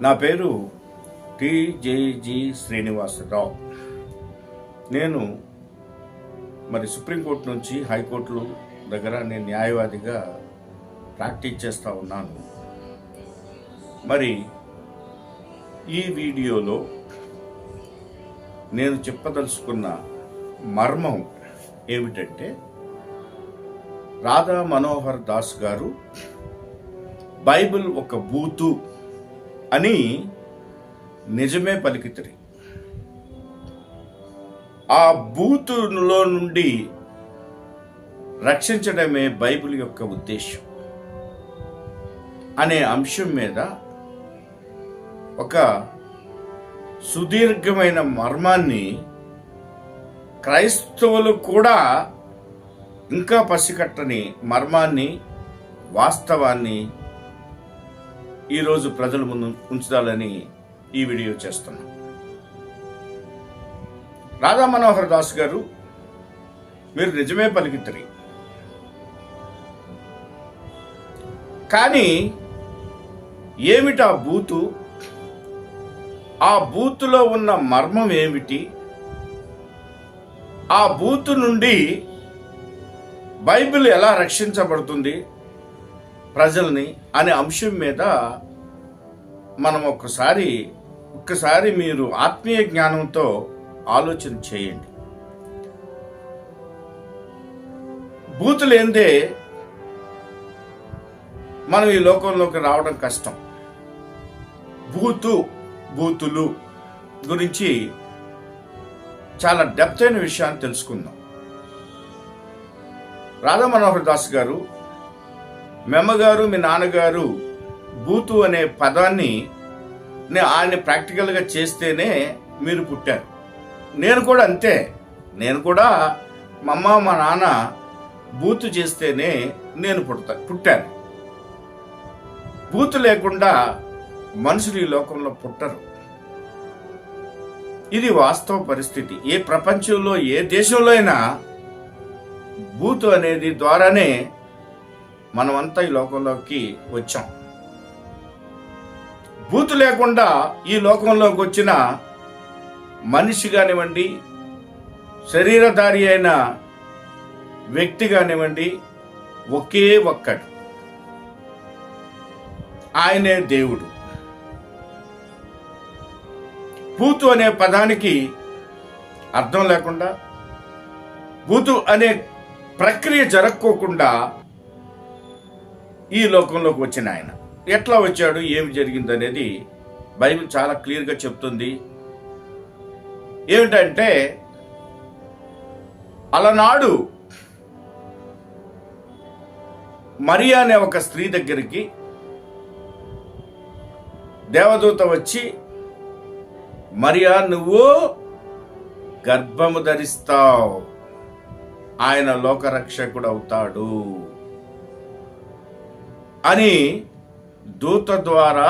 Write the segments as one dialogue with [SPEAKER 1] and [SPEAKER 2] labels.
[SPEAKER 1] నా పేరు టిజేజి శ్రీనివాసరావు. నేను సుప్రీంకోర్టు నుంచి హైకోర్టుల దగ్గర నేను న్యాయవాదిగా ప్రాక్టీస్ చేస్తూ ఉన్నాను. ఈ వీడియోలో నేను చెప్పదలుచుకున్న మర్మం ఏమిటంటే, రాధా మనోహర్ దాస్ గారు బైబిల్ ఒక బూతు అని నిజమే పలికితిరి. ఆ బూతులో నుండి రక్షించడమే బైబిల్ యొక్క ఉద్దేశం అనే అంశం మీద ఒక సుదీర్ఘమైన మర్మాన్ని క్రైస్తవులు కూడా ఇంకా పసికట్టని మర్మాన్ని, వాస్తవాన్ని ఈరోజు ప్రజల ముందు ఉంచాలని ఈ వీడియో చేస్తున్నాం. రాధా మనోహర్ దాస్ గారు, మీరు నిజమే పలికితిరి, కానీ ఏమిటా బూతు? ఆ బూతులో ఉన్న మర్మం ఏమిటి? ఆ బూతు నుండి బైబిల్ ఎలా రక్షించబడుతుంది ప్రజల్ని అనే అంశం మీద మనం ఒక్కసారి మీరు ఆత్మీయ జ్ఞానంతో ఆలోచన చేయండి. బూతులేందే మనం ఈ లోకంలోకి రావడం కష్టం. బూతులు గురించి చాలా డెప్త్ అయిన విషయాన్ని తెలుసుకుందాం. రాధా మనోహర్ దాస్ గారు, మీ అమ్మగారు, మీ నాన్నగారు బూతు అనే పదాన్ని ఆయన ప్రాక్టికల్గా చేస్తేనే మీరు పుట్టారు. నేను కూడా అంతే. నేను కూడా మా అమ్మ, మా నాన్న బూతు చేస్తేనే నేను పుట్టాను. బూతు లేకుండా మనుషులు ఈ లోకంలో పుట్టరు. ఇది వాస్తవ పరిస్థితి. ఏ ప్రపంచంలో, ఏ దేశంలో అయినా బూతు అనేది ద్వారానే మనమంతా ఈ లోకంలోకి వచ్చాం. బూతు లేకుండా ఈ లోకంలోకి వచ్చిన మనిషి కానివ్వండి, శరీరధారి అయిన వ్యక్తి కానివ్వండి, ఒకే ఒక్కడు, ఆయనే దేవుడు. బూతు అనే పదానికి అర్థం లేకుండా, బూతు అనే ప్రక్రియ జరక్కోకుండా ఈ లోకంలోకి వచ్చిన ఆయన ఎట్లా వచ్చాడు, ఏమి జరిగింది అనేది బైబిల్ చాలా క్లియర్గా చెప్తుంది. ఏమిటంటే, అలనాడు మరియా అనే ఒక స్త్రీ దగ్గరికి దేవదూత వచ్చి, మరియా, నువ్వు గర్భము ధరిస్తావు, ఆయన లోకరక్షకుడు అవుతాడు అని దూత ద్వారా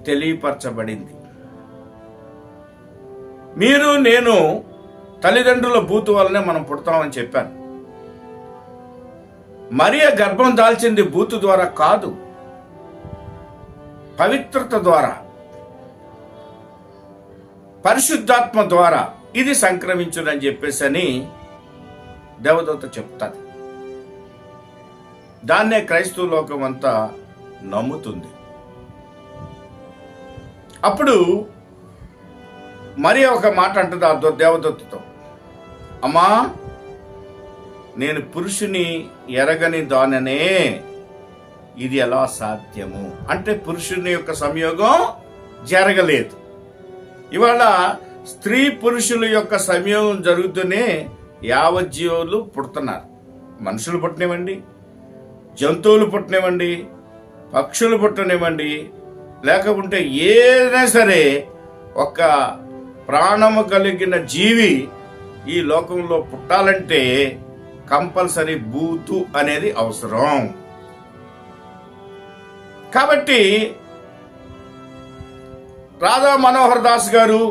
[SPEAKER 1] తెలియపరచబడింది. మీరు, నేను తల్లిదండ్రుల బూతు వల్లనే మనం పుడతామని చెప్పాను. మరియ గర్భం దాల్చింది బూతు ద్వారా కాదు, పవిత్రత ద్వారా, పరిశుద్ధాత్మ ద్వారా ఇది సంక్రమించునని చెప్పేసి దేవదూత చెప్తాది. దాన్నే క్రైస్తవ లోకం అంతా నమ్ముతుంది. అప్పుడు మరి ఒక మాట అంటుంది ఆ దేవదూతతో, అమ్మా, నేను పురుషుని ఎరగని దాననే, ఇది ఎలా సాధ్యము? అంటే పురుషుని యొక్క సంయోగం జరగలేదు. ఇవాళ స్త్రీ పురుషుల యొక్క సంయోగం జరుగుతూనే యావజ్జీవులు పుడుతున్నారు. మనుషులు పుట్టనివ్వండి, జంతువులు పుట్టనివ్వండి, పక్షులు పుట్టనివ్వండి, లేకపోతే ఏదైనా సరే ఒక ప్రాణము కలిగిన జీవి ఈ లోకంలో పుట్టాలంటే కంపల్సరీ బూతు అనేది అవసరం. కాబట్టి రాధా మనోహర్ దాస్ గారు,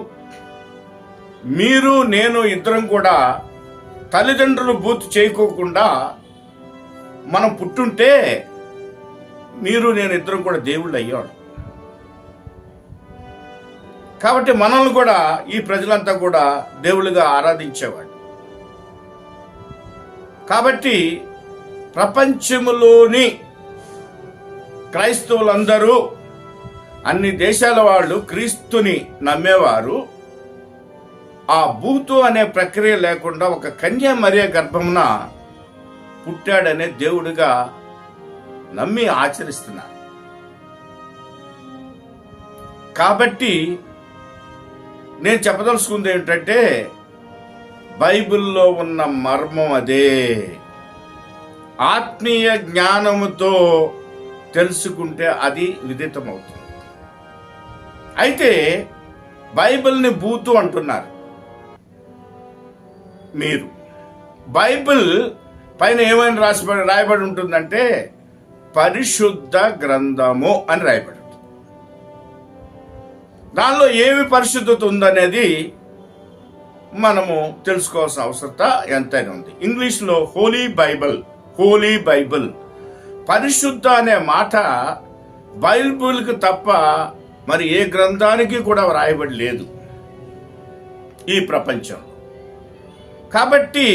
[SPEAKER 1] మీరు, నేను ఇద్దరం కూడా తల్లిదండ్రులు బూతు చేయకోకుండా మనం పుట్టుంటే మీరు నేను ఇద్దరం కూడా దేవుళ్ళు అయ్యాడు. కాబట్టి మనల్ని కూడా ఈ ప్రజలంతా కూడా దేవుళ్ళుగా ఆరాధించేవాడు. కాబట్టి ప్రపంచములోని క్రైస్తవులందరూ, అన్ని దేశాల వాళ్ళు క్రీస్తుని నమ్మేవారు ఆ బూతు అనే ప్రక్రియ లేకుండా ఒక కన్యా మరియ గర్భమున పుట్టాడనే దేవుడిగా నమ్మి ఆచరిస్తున్నారు. కాబట్టి నేను చెప్పదలుచుకుంది ఏంటంటే, బైబిల్లో ఉన్న మర్మం అదే. ఆత్మీయ జ్ఞానముతో తెలుసుకుంటే అది విదితమవుతుంది. అయితే బైబిల్ని బూతు అంటున్నారు మీరు. బైబిల్ పైన ఏమైనా రాయబడి ఉంటుందంటే పరిశుద్ధ గ్రంథము అని రాయబడి ఉంటుంది. దానిలో ఏమి పరిశుద్ధత ఉందనేది మనము తెలుసుకోవాల్సిన అవసరత ఎంతైనా ఉంది. ఇంగ్లీష్లో హోలీ బైబిల్. పరిశుద్ధ అనే మాట బైబిల్కి తప్ప మరి ఏ గ్రంథానికి కూడా రాయబడి లేదు ఈ ప్రపంచంలో. కాబట్టి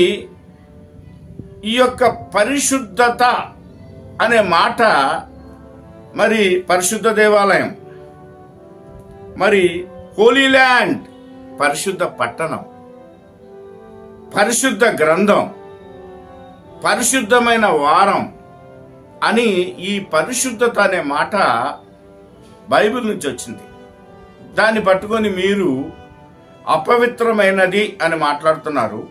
[SPEAKER 1] ఈ యొక్క పరిశుద్ధత అనే మాట, మరి పరిశుద్ధ దేవాలయం, మరి హోలీ ల్యాండ్ పరిశుద్ధ పట్టణం, పరిశుద్ధ గ్రంథం, పరిశుద్ధమైన వారం అని ఈ పరిశుద్ధత అనే మాట బైబిల్ నుంచి వచ్చింది. దాన్ని పట్టుకొని మీరు అపవిత్రమైనది అని మాట్లాడుతున్నారు.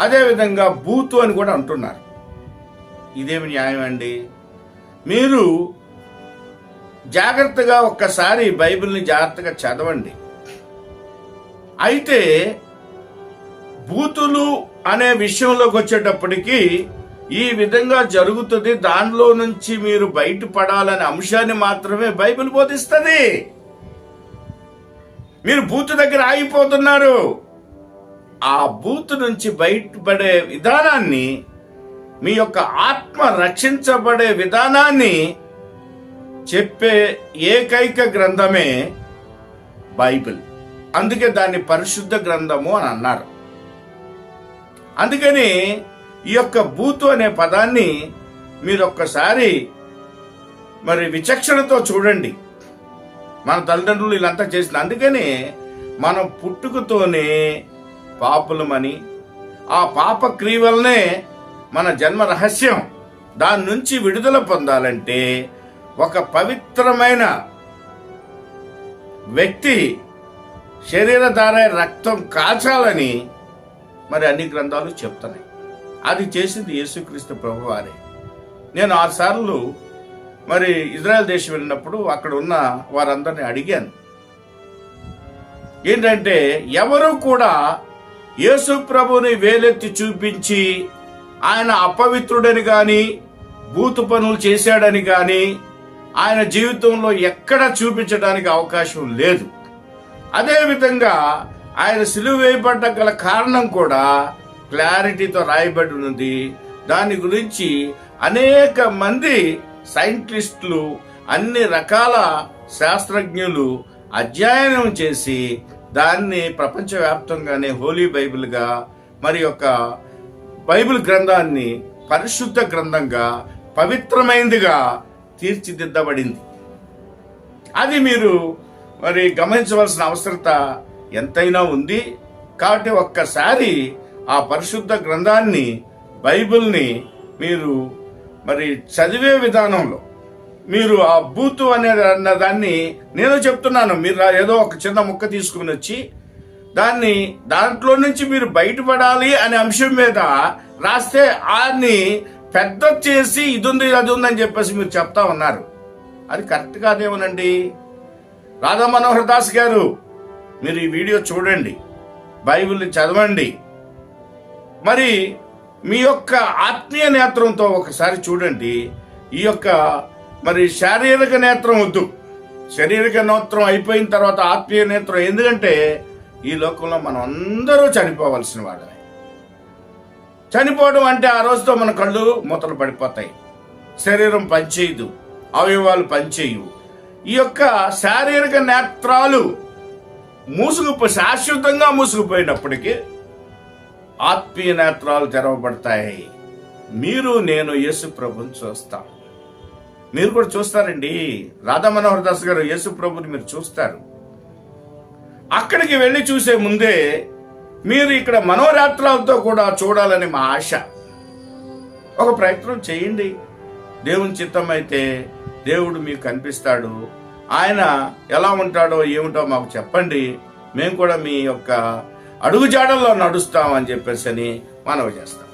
[SPEAKER 1] అదేవిధంగా బూతు అని కూడా అంటున్నారు. ఇదేమి న్యాయం అండి? మీరు జాగ్రత్తగా ఒక్కసారి బైబిల్ని జాగ్రత్తగా చదవండి. అయితే బూతులు అనే విషయంలోకి వచ్చేటప్పటికి ఈ విధంగా జరుగుతుంది, దానిలో నుంచి మీరు బయటపడాలనే అంశాన్ని మాత్రమే బైబిల్ బోధిస్తుంది. మీరు బూతు దగ్గర ఆగిపోతున్నారు. ఆ బూతు నుంచి బయటపడే విధానాన్ని, మీ యొక్క ఆత్మ రక్షించబడే విధానాన్ని చెప్పే ఏకైక గ్రంథమే బైబిల్. అందుకే దాన్ని పరిశుద్ధ గ్రంథము అని అన్నారు. అందుకని ఈ యొక్క బూతు అనే పదాన్ని మీరు ఒక్కసారి మరి విచక్షణతో చూడండి. మన తల్లిదండ్రులు ఇలాంతా చేసిన, అందుకని మనం పుట్టుకతోనే పాపులమని, ఆ పాప క్రియ వల్లనే మన జన్మ రహస్యం, దాని నుంచి విడుదల పొందాలంటే ఒక పవిత్రమైన వ్యక్తి శరీరధార రక్తం కాచాలని మరి అన్ని గ్రంథాలు చెప్తున్నాయి. అది చేసింది యేసుక్రీస్తు ప్రభువారే. నేను 6 సార్లు మరి ఇజ్రాయెల్ దేశం వెళ్ళినప్పుడు అక్కడ ఉన్న వారందరిని అడిగాను, ఏంటంటే ఎవరు కూడా యేసు ప్రభుని వేలెత్తి చూపించి ఆయన అపవిత్రుడని గాని, బూతు పనులు చేశాడని గాని ఆయన జీవితంలో ఎక్కడ చూపించడానికి అవకాశం లేదు. అదేవిధంగా ఆయన సిలువ వేయబడ్డ గల కారణం కూడా క్లారిటీతో రాయబడి ఉన్నది. దాని గురించి అనేక మంది సైంటిస్టులు, అన్ని రకాల శాస్త్రజ్ఞులు అధ్యయనం చేసి దాన్ని ప్రపంచవ్యాప్తంగానే హోలీ బైబిల్గా, మరి యొక్క బైబిల్ గ్రంథాన్ని పరిశుద్ధ గ్రంథంగా, పవిత్రమైనదిగా తీర్చిదిద్దబడింది. అది మీరు మరి గమనించవలసిన అవసరత ఎంతైనా ఉంది. కాబట్టి ఒక్కసారి ఆ పరిశుద్ధ గ్రంథాన్ని, బైబిల్ని మీరు మరి చదివే విధానంలో మీరు ఆ బూతు అనే దాన్ని నేను చెప్తున్నాను, మీరు ఏదో ఒక చిన్న ముక్క తీసుకుని వచ్చి దాంట్లో నుంచి మీరు బయటపడాలి అనే అంశం మీద రాస్తే ఆన్ని పెద్ద చేసి ఇది ఉంది అది ఉందని చెప్పేసి మీరు చెప్తా ఉన్నారు. అది కరెక్ట్ కాదేమోనండి. రాధా మనోహర్ దాస్ గారు, మీరు ఈ వీడియో చూడండి, బైబిల్ని చదవండి, మరి మీ యొక్క ఆత్మీయ నేత్రంతో ఒకసారి చూడండి. ఈ యొక్క మరి శారీరక నేత్రం వద్దు, శారీరక నేత్రం అయిపోయిన తర్వాత ఆత్మీయ నేత్రం. ఎందుకంటే ఈ లోకంలో మనం అందరూ చనిపోవలసిన వాళ్ళమే. చనిపోవడం అంటే ఆ రోజుతో మన కళ్ళు మూతలు పడిపోతాయి, శరీరం పనిచేయదు, అవయవాలు పనిచేయవు. ఈ యొక్క శారీరక నేత్రాలు శాశ్వతంగా మూసుకుపోయినప్పటికీ ఆత్మీయ నేత్రాలు తెరవబడతాయి. నేను యేసు ప్రభుని చూస్తాం. మీరు కూడా చూస్తారండి. రాధా మనోహర్ దాస్ గారు యేసు ప్రభుని మీరు చూస్తారు. అక్కడికి వెళ్ళి చూసే ముందే మీరు ఇక్కడ మనోరాత్రాలతో కూడా చూడాలని మా ఆశ. ఒక ప్రయత్నం చేయండి. దేవుని చిత్తం అయితే దేవుడు మీకు కనిపిస్తాడు. ఆయన ఎలా ఉంటాడో ఏమిటో మాకు చెప్పండి. మేము కూడా మీ యొక్క అడుగుజాడల్లో నడుస్తామని చెప్పేసి మనవి చేస్తాం.